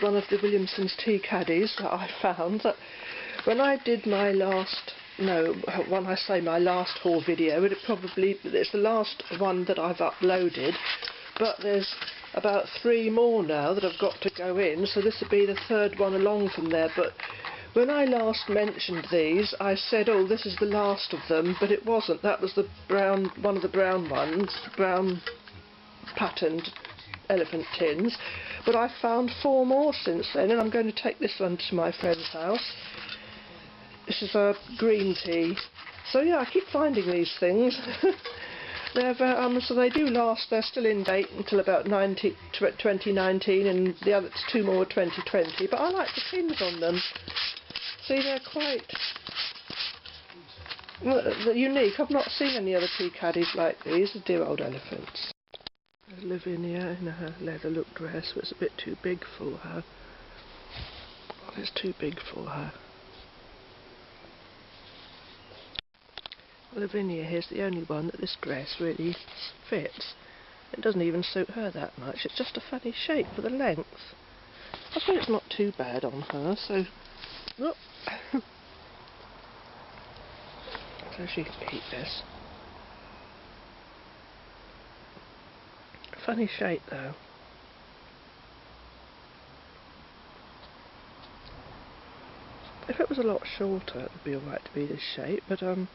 One of the Williamson's tea caddies that I found. That when I did my last, when I say my last haul video, it's the last one that I've uploaded, but there's about 3 more now that I've got to go in, so this will be the 3rd one along from there. But when I last mentioned these, I said, oh, this is the last of them, but it wasn't. That was the brown, one of the brown ones, brown patterned elephant tins. But I found 4 more since then, and I'm going to take this one to my friend's house. This is a green tea. So yeah, I keep finding these things. So they do last. They're still in date until about 2019, and the other 2 more 2020. But I like the tins on them. See, they're quite unique. I've not seen any other tea caddies like these. The dear old elephants. There's Lavinia in her leather look dress, but it's a bit too big for her. It's too big for her. Lavinia here's the only one that this dress really fits. It doesn't even suit her that much. It's just a funny shape for the length. I think it's not too bad on her, so... Oh. So she can keep this. Funny shape though. If it was a lot shorter it would be alright to be this shape, but it's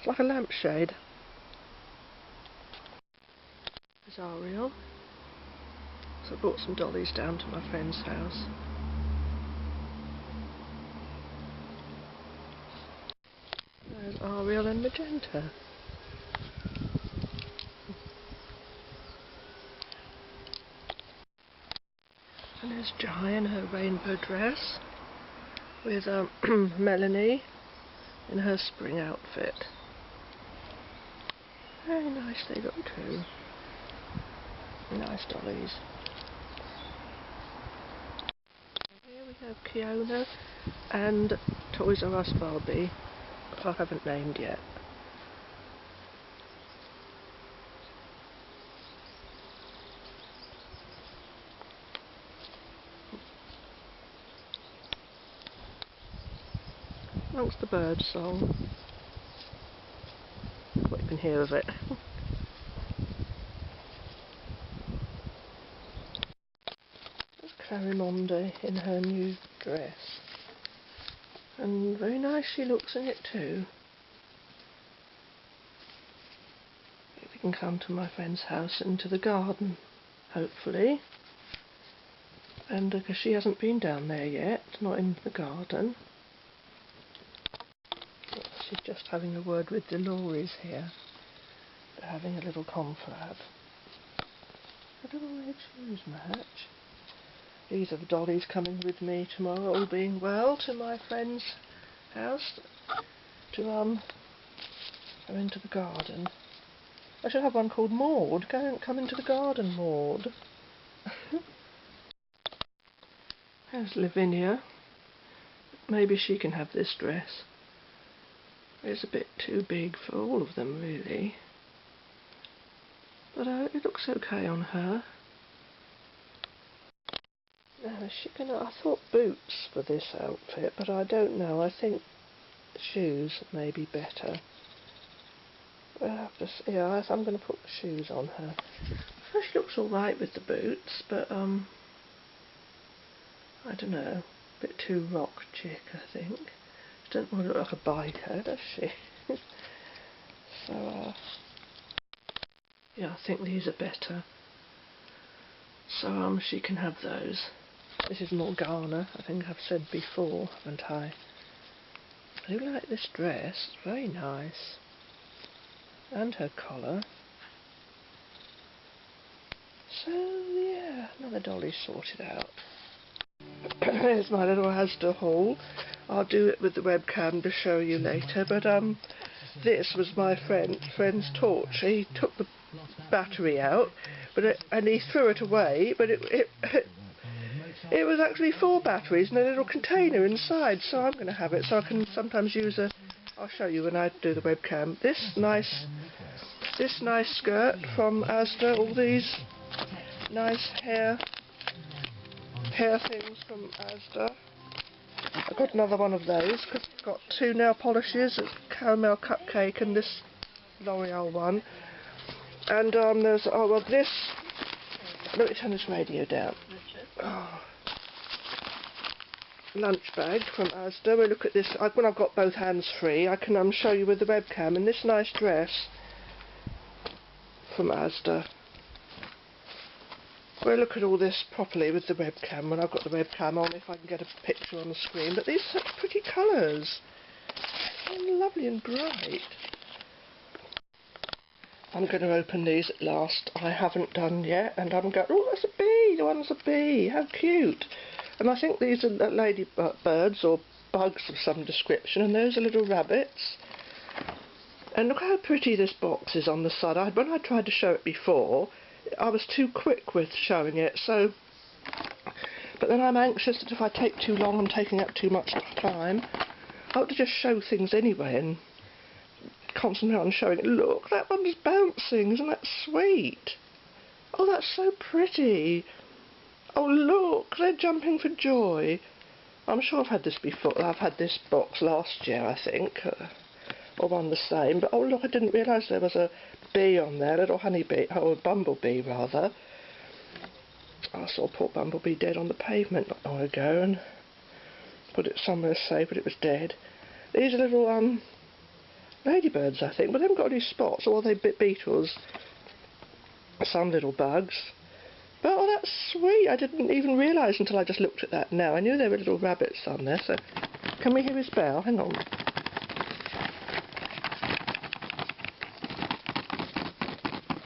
like a lampshade. There's Ariel. So I brought some dollies down to my friend's house. There's Ariel and Magenta. And there's Jai in her rainbow dress, with Melanie in her spring outfit. Very nice they look too. Nice dollies. Here we have Kiona and Toys R Us Barbie, I haven't named yet. Amongst the bird song. What you can hear of it. There's Clarimonde in her new dress. And very nice she looks in it too. We can come to my friend's house into the garden, hopefully. And because she hasn't been down there yet, not in the garden. She's just having a word with Dolores here. They're having a little confab. I don't know where to choose match. These are the dollies coming with me tomorrow, all being well, to my friend's house to go into the garden. I should have one called Maud. Come into the garden, Maud. There's Lavinia. Maybe she can have this dress. It's a bit too big for all of them, really. But it looks okay on her. Now, is she gonna... I thought boots for this outfit, but I don't know. I think shoes may be better. We'll have to see. Yeah, I'm going to put the shoes on her. She looks alright with the boots, but I don't know. A bit too rock chick, I think. She doesn't want to look like a biker, does she? So, yeah, I think these are better. So, she can have those. This is Morgana, I think I've said before, haven't I? I do like this dress, it's very nice. And her collar. So, yeah, another dolly sorted out. Here's my little Asda haul. I'll do it with the webcam to show you later, but this was my friend's torch. He took the battery out, and he threw it away, but it was actually 4 batteries and a little container inside, so I'm going to have it so I can sometimes use I'll show you when I do the webcam. This nice skirt from Asda, all these nice hair things from Asda. I got another one of those because I've got 2 nail polishes, a caramel cupcake and this L'Oreal one. And there's this. Let me turn this radio down. Oh. Lunch bag from Asda. We'll look at this. When I've got both hands free, I can show you with the webcam. And this nice dress from Asda. We'll look at all this properly with the webcam when I've got the webcam on, if I can get a picture on the screen. But these are such pretty colours. So lovely and bright. I'm going to open these at last. I haven't done yet, and I'm going, oh, that's a bee! The one's a bee! How cute! And I think these are ladybirds or bugs of some description, and those are little rabbits. And look how pretty this box is on the side. When I tried to show it before, I was too quick with showing it, so... But then I'm anxious that if I take too long, I'm taking up too much time. I ought to just show things anyway and concentrate on showing it. Look, that one's bouncing, isn't that sweet? Oh, that's so pretty. Oh, look, they're jumping for joy. I'm sure I've had this before. I've had this box last year, I think, or one the same. But, oh, look, I didn't realise there was a bee on there, a little honeybee, or a bumblebee, rather. I saw poor bumblebee dead on the pavement not long ago and put it somewhere safe, but it was dead. These are little, ladybirds, I think, but they haven't got any spots, or they're beetles. Some little bugs. But, oh, that's sweet. I didn't even realise until I just looked at that now. I knew there were little rabbits on there, so... Can we hear his bell? Hang on.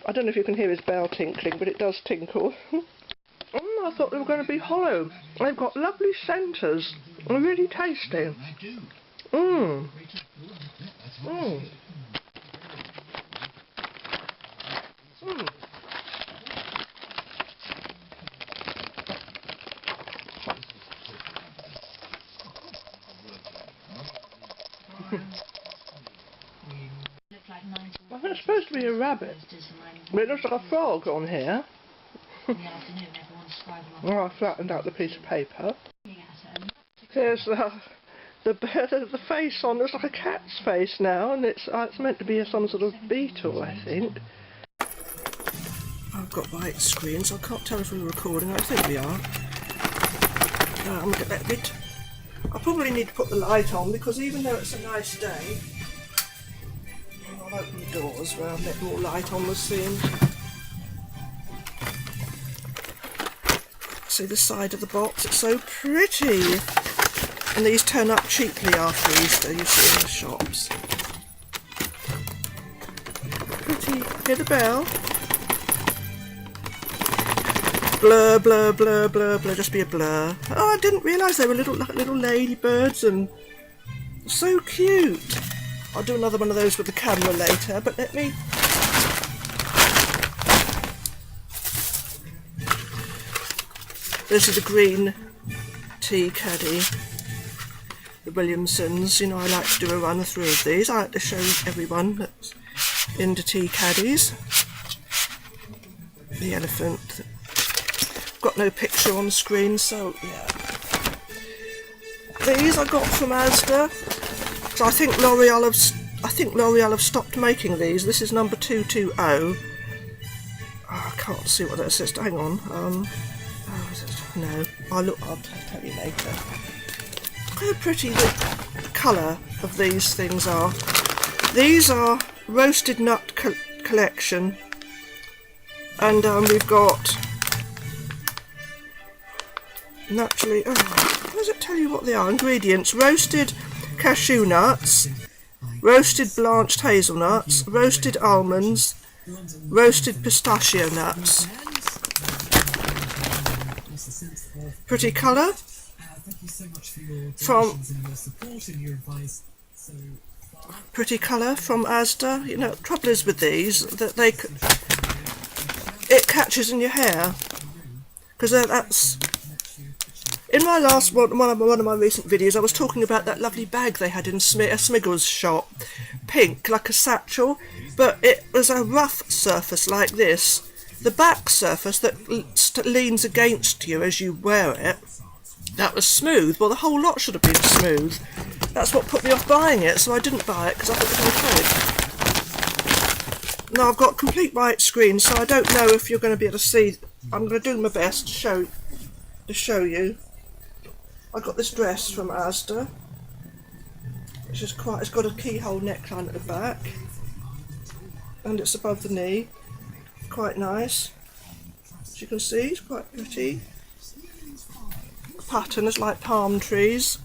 I don't know if you can hear his bell tinkling, but it does tinkle. I thought they were going to be hollow. They've got lovely centres. They're really tasty. Mmm. Mmm. Mmm. I think it's supposed to be a rabbit, but it looks like a frog on here. Well, I flattened out the piece of paper. There's the face on. Looks like a cat's face now, and it's meant to be some sort of beetle, I think. I've got white screen, so I can't tell if we're recording. I think we are. I'm going to get a bit. I probably need to put the light on because even though it's a nice day, I'll open the doors where I'll let more light on the scene. See the side of the box, it's so pretty. And these turn up cheaply after Easter, you see in the shops. Pretty. Hear the bell? Blur, blur, blur, blur, blur, just be a blur. Oh, I didn't realise they were little ladybirds and so cute. I'll do another one of those with the camera later, but let me This is the green tea caddy, the Williamsons. You know, I like to do a run through of these. I like to show everyone that's into tea caddies. The elephant. Got no picture on screen, so yeah. These I got from Asda. So I think L'Oreal have stopped making these. This is number 220. Oh, I can't see what that says. Hang on. Oh, is it? No. I'll tell you later. Look how pretty the colour of these things are. These are roasted nut collection, and we've got naturally. Oh, does it tell you what they are? Ingredients: roasted cashew nuts, roasted blanched hazelnuts, roasted almonds, roasted pistachio nuts. Pretty colour from Asda. You know, trouble is with these that it catches in your hair, because that's. In my last one of my recent videos, I was talking about that lovely bag they had in a Smiggles shop, pink like a satchel, but it was a rough surface like this. The back surface that leans against you as you wear it, that was smooth. Well, the whole lot should have been smooth. That's what put me off buying it, so I didn't buy it because I thought it was okay. Now I've got complete white screen, so I don't know if you're going to be able to see. I'm going to do my best to show you. I got this dress from Asda, which is it's got a keyhole neckline at the back, and it's above the knee. Quite nice. As you can see, it's quite pretty. The pattern is like palm trees.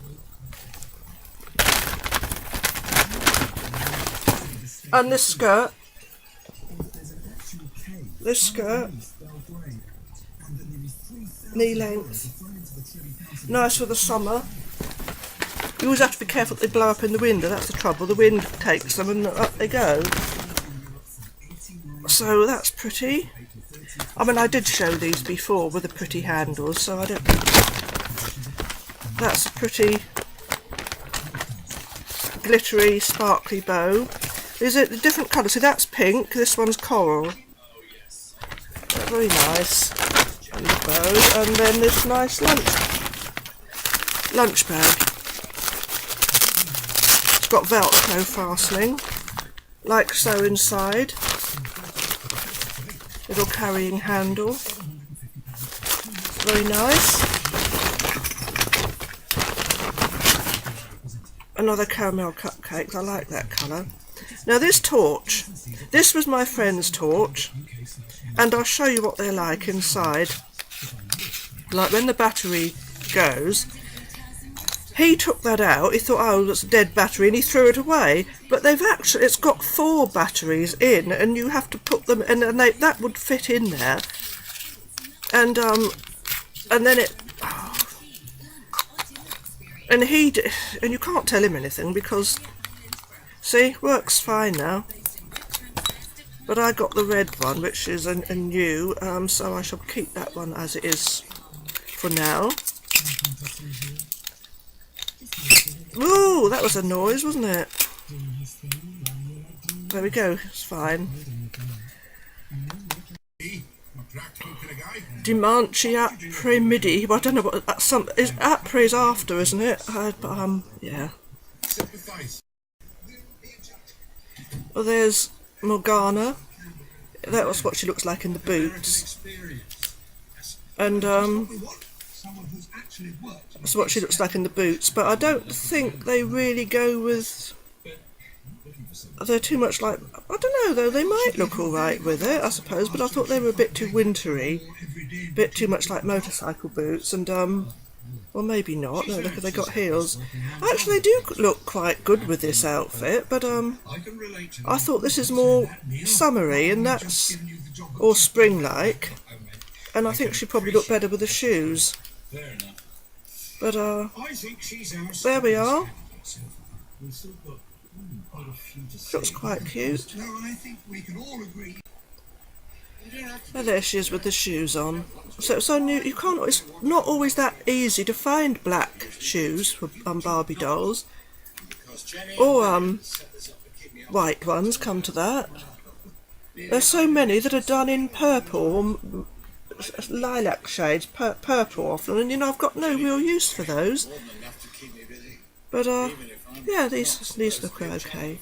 And this skirt, knee length, nice for the summer. You always have to be careful that they blow up in the window, that's the trouble. The wind takes them and up they go. So that's pretty. I mean, I did show these before with the pretty handles, so I don't. That's a pretty glittery, sparkly bow. These are the different colours. So that's pink. This one's coral. Very nice. And the bow, and then this nice lunch bag. It's got Velcro fastening, like so inside. Little carrying handle. Very nice. Another caramel cupcake. I like that colour. Now this torch, this was my friend's torch, and I'll show you what they're like inside. Like when the battery goes, he took that out, he thought, oh, that's a dead battery, and he threw it away. But it's got 4 batteries in, and you have to put them in, and that would fit in there. And then it, and you can't tell him anything because, see, works fine now. But I got the red one, which is a new, so I shall keep that one as it is for now. Ooh, that was a noise, wasn't it? There we go, it's fine. Dimanche après midi. Well, I don't know what that's. Après is after, isn't it? But yeah. Well, there's Morgana. That was what she looks like in the boots. And that's what she looks like in the boots. But I don't think they really go with. They're too much like, I don't know though, they might look alright with it, I suppose, but I thought they were a bit too wintry, a bit too much like motorcycle boots, and well, maybe not. No, look, they got heels. Actually, they do look quite good with this outfit, but I thought this is more summery, and that's, or spring-like, and I think she'd probably look better with the shoes. But there we are. Looks quite cute. Oh, there she is with the shoes on. So it's on you can't. It's not always that easy to find black shoes for Barbie dolls, or white ones. Come to that, there's so many that are done in purple, lilac shades, purple often, and I've got no real use for those. But yeah, these look okay.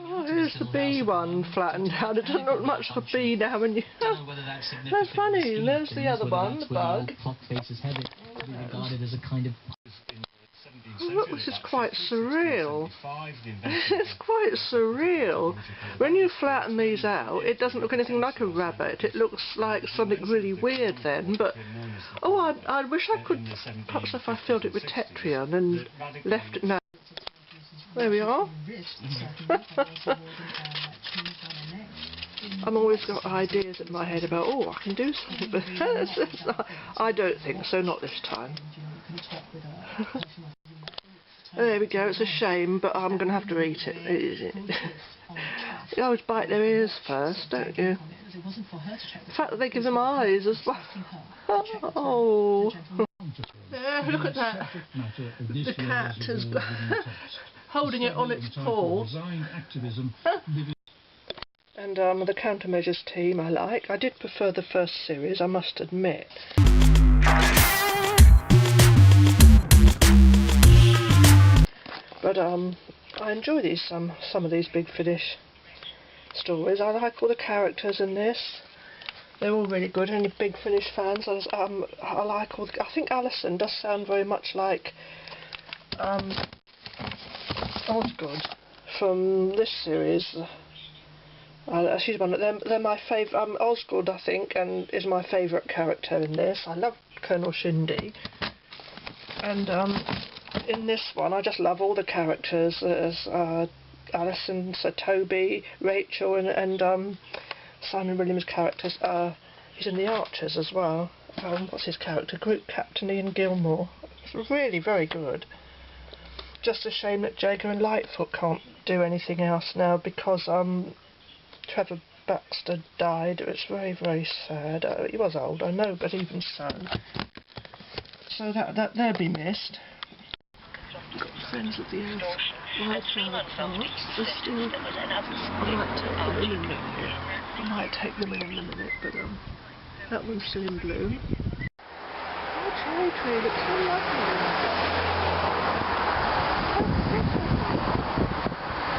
Oh, here's the bee one flattened out. It doesn't look much of a bee now when you... That's funny. And there's the other one, the bug. Look, this is quite surreal. It's quite surreal. When you flatten these out, it doesn't look anything like a rabbit. It looks like something really weird then. But, oh, I wish I could... Perhaps if I filled it with Tetrion and left it now. There we are. I've always got ideas in my head about, oh, I can do something, but I don't think so, not this time. There we go, it's a shame, but I'm going to have to eat it. You always bite their ears first, don't you? The fact that they give them eyes as well. Oh. Yeah, look at that. The cat is holding it on its paw. And the countermeasures team I like. I did prefer the first series, I must admit. But I enjoy these some of these Big Finish stories. I like all the characters in this. They're all really good. Any Big Finish fans? I like all. I think Alison does sound very much like Osgood from this series. She's one of them. They're my favourite. Osgood, I think, and is my favourite character in this. I love Colonel Shindy, and in this one, I just love all the characters. There's Alison, Sir Toby, Rachel, and Simon Williams' characters. He's in the Archers as well. What's his character? Group Captain Ian Gilmore. It's really very good. Just a shame that Jaeger and Lightfoot can't do anything else now because Trevor Baxter died. It's very, very sad. He was old, I know, but even so. So they'll be missed. Got friends of the earth, wildflower plants. They're still. I might take them in a minute, but that one's still in bloom. Oh, cherry tree looks so lovely.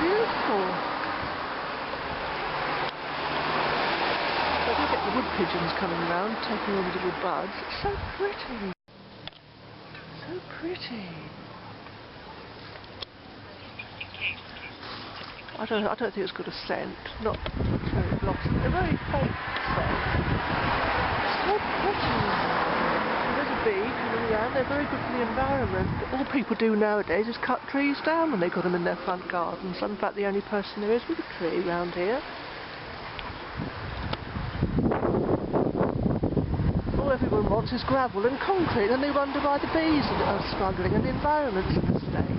Beautiful. I do get the wood pigeons coming around, taking all the little buds. It's so pretty. So pretty. I don't think it's got a scent. Not cherry blossom. They're very faint scent. So pretty. And there's a bee coming around. They're very good for the environment. All people do nowadays is cut trees down when they've got them in their front gardens. I'm in fact the only person there is with a tree around here. All everyone wants is gravel and concrete, and they wonder why the bees are struggling and the environment's in a state.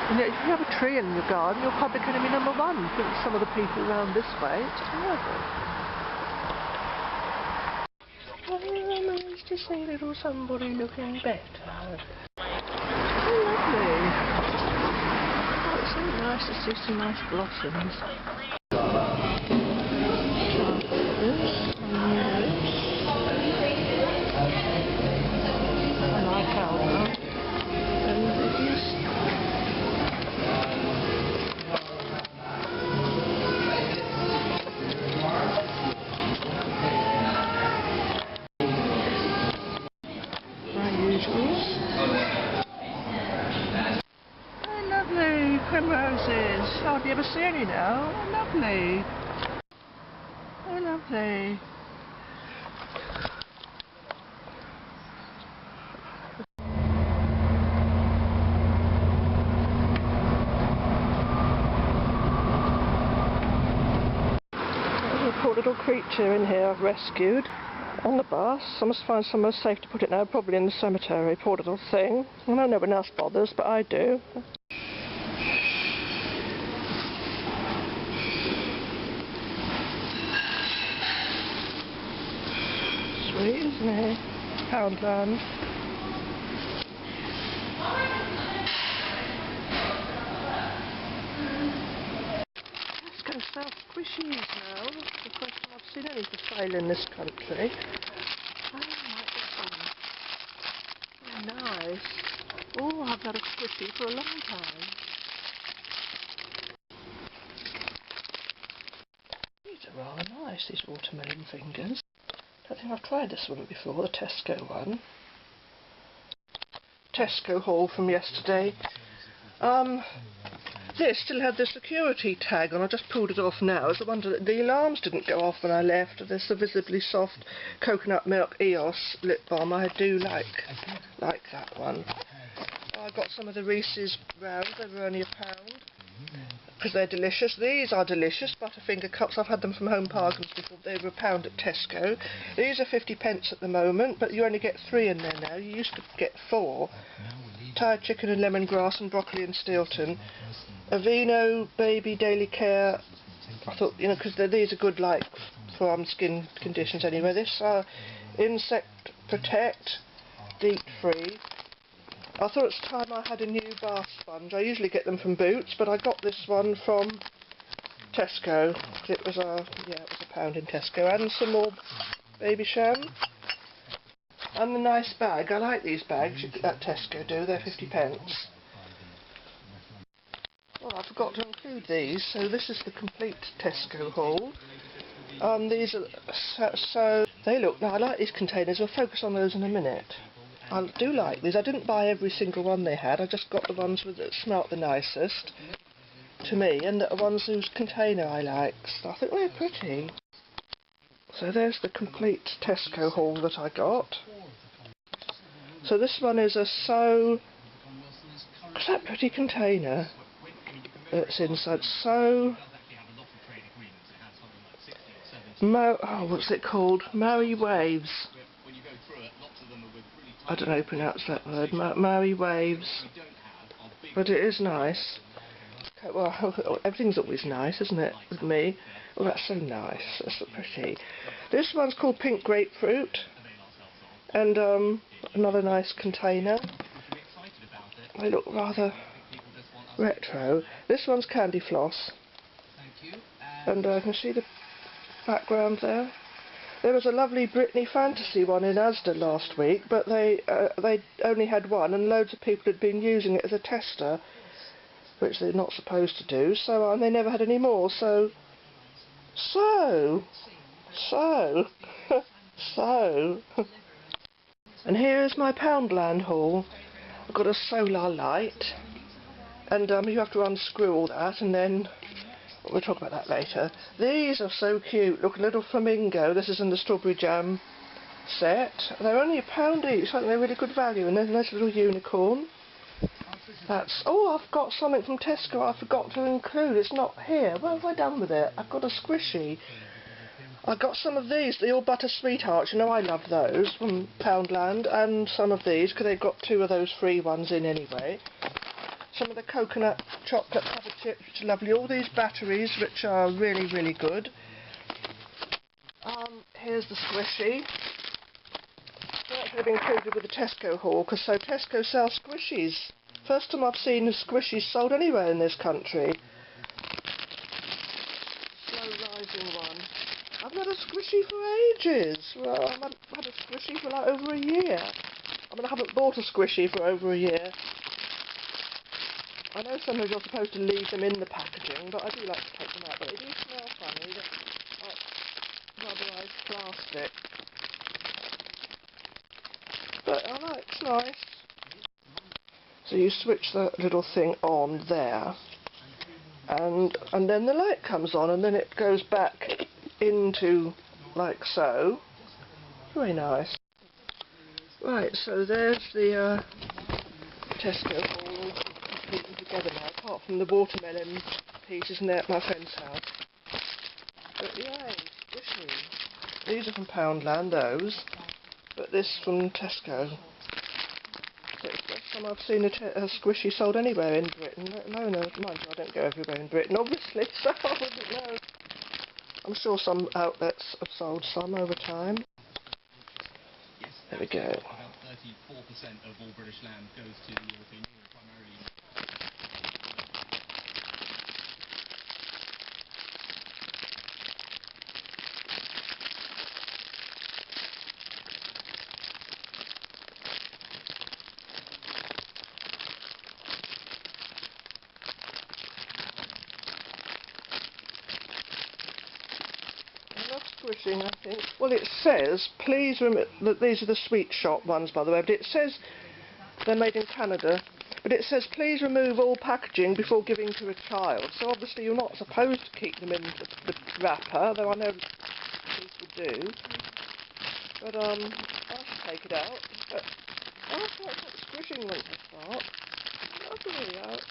And yet, if you have a tree in your garden, you're public enemy number one for some of the people around this way. It's terrible. Oh, nice to see little somebody looking better. So lovely. Oh, it's so nice to see some nice blossoms. I like alga. And these. Oh, lovely primroses. Hardly ever see any now. Oh, lovely. Oh, lovely. There's a poor little creature in here I've rescued. On the bus. I must find somewhere safe to put it now, probably in the cemetery, poor little thing. I know no one else bothers, but I do. sweet, isn't he? Poundland. Let's go sell squishies now. That's the first time I've seen any for sale in this country. Oh, like this one. Oh, nice. Oh, I've had a squishy for a long time. These are rather nice, these watermelon fingers. I don't think I've tried this one before, the Tesco one. Tesco haul from yesterday. This still had the security tag on. I just pulled it off now. It's the wonder that the alarms didn't go off when I left. There's the visibly soft coconut milk EOS lip balm. I do like that one. I got some of the Reese's rounds. They were only £1 because they're delicious. These are delicious Butterfinger cups. I've had them from Home Bargains before. They were £1 at Tesco. These are 50p at the moment, but you only get 3 in there now. You used to get 4. Tired chicken and lemongrass and broccoli and Stilton. Aveeno Baby Daily Care. I thought, you know, because these are good, like, for skin conditions anyway. This Insect Protect Deep Free. I thought it's time I had a new bath sponge. I usually get them from Boots, but I got this one from Tesco. It was it was £1 in Tesco, and some more baby sham. And the nice bag. I like these bags at Tesco do. They're 50p. Well, I forgot to include these, so this is the complete Tesco haul. These are so they look. Now I like these containers. We'll focus on those in a minute. I do like these. I didn't buy every single one they had. I just got the ones that smelt the nicest to me, and the ones whose container I like. So I think they're pretty. So there's the complete Tesco haul that I got. So this one is a Is that pretty container? It's inside what's it called? Maui Waves. I don't know how to pronounce that word. Maui Waves. But it is nice. Okay, well, everything's always nice, isn't it, with me? Oh, that's so nice. That's so pretty. This one's called Pink Grapefruit. And another nice container. They look rather retro. This one's Candy Floss. And I can see the background there. There was a lovely Britney Fantasy one in Asda last week, but they only had one, and loads of people had been using it as a tester, which they're not supposed to do. So and they never had any more. So And here is my Poundland haul. I've got a solar light, and you have to unscrew all that, and then we'll talk about that later. These are so cute. Look, a little flamingo. This is in the strawberry jam set. They're only £1 each. I think they're really good value. And there's a nice little unicorn. I've got something from Tesco I forgot to include. It's not here. What have I done with it? I've got a squishy. I got some of these, the All Butter Sweethearts. You know I love those from Poundland, and some of these because they've got 2 of those free ones in anyway. Some of the coconut chocolate covered chips, which are lovely. All these batteries, which are really, really good. Here's the squishy. That could have been included with the Tesco haul, because Tesco sells squishies. First time I've seen squishies sold anywhere in this country. Slow rising one. I've had a squishy for ages. Well, I've had a squishy for like over a year. I mean, I haven't bought a squishy for over a year. I know sometimes you're supposed to leave them in the packaging, but I do like to take them out. But they do smell funny. They're like rubberised plastic. But I like it's nice. So you switch the little thing on there, and then the light comes on, and then it goes back into like so. Very nice. Right, so there's the Tesco haul all completely together now, apart from the watermelon pieces and they're at my friend's house. But yay, squishy. These are from Poundland, those, but this from Tesco. So it's the first time I've seen a squishy sold anywhere in Britain. No, mind you, I don't go everywhere in Britain, obviously, so I wouldn't know. I'm sure some outlets have sold some over time. There we go. About 34% of all British land goes to the European Union, primarily. Squishing, I think. Well, it says, please remove, these are the sweet shop ones, by the way, but it says they're made in Canada, but it says, please remove all packaging before giving to a child. So obviously you're not supposed to keep them in the wrapper, though I know people do. But, I should take it out. But, I thought that squishing went to start. I'll put it out.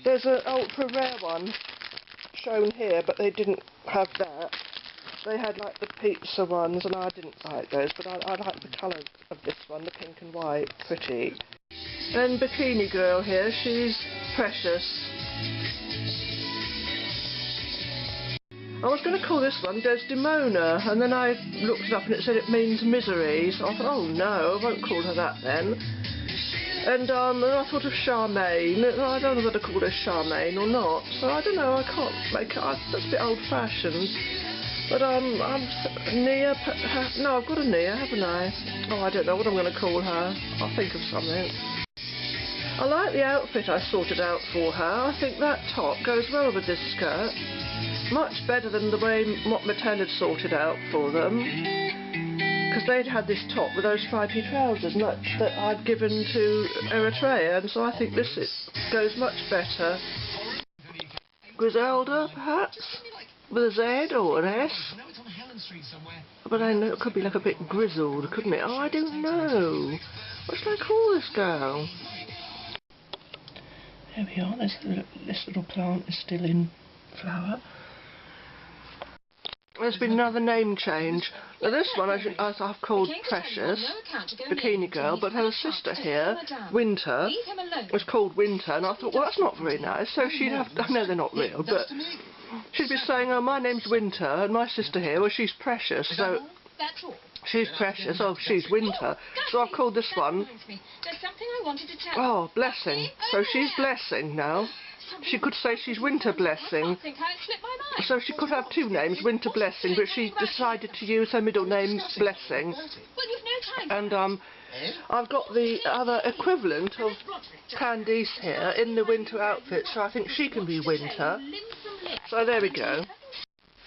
There's an ultra rare one shown here, but they didn't have that. They had like the pizza ones, and I didn't like those, but I like the colour of this one, the pink and white, pretty. Then Bikini Girl here, she's precious. I was going to call this one Desdemona, and then I looked it up and it said it means misery, so I thought, oh no, I won't call her that then. And I thought of Charmaine. I don't know whether to call her Charmaine or not, so I don't know, I can't make it, that's a bit old-fashioned. But I'm Nia, no, I've got a Nia, haven't I? Oh, I don't know what I'm going to call her. I'll think of something. I like the outfit I sorted out for her. I think that top goes well with this skirt. Much better than the way what Mattel had sorted out for them. Because they'd had this top with those stripy trousers that I'd given to Eritrea, and so I think this goes much better. Griselda, perhaps? With a Z or an S? But I know it could be like a bit grizzled, couldn't it? Oh, I don't know. What should I call this girl? There we are. This little plant is still in flower. There's been another name change. Now this one I've called Precious, Bikini Girl, but her sister here, Winter, was called Winter, and I thought, well, that's not very nice, so she'd have, I know they're not real, but she'd be saying, oh, my name's Winter, and my sister here, well, she's Precious, so she's Precious, oh, she's Winter, so I've called this one, oh, Blessing, so she's Blessing now. She could say she's Winter Blessing, so she could have two names, Winter Blessing, but she decided to use her middle name, Blessing. And I've got the other equivalent of Candice here in the winter outfit, so I think she can be Winter. So there we go.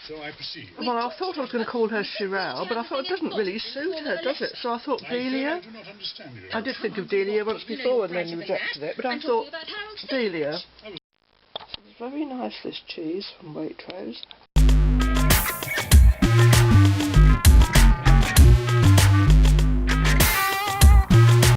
So I proceed. Well, I thought I was going to call her Chirelle, but I thought it doesn't really suit her, does it? So I thought Delia. I did think of Delia once before and then rejected it, but I thought Delia. It's very nice, this cheese from Waitrose.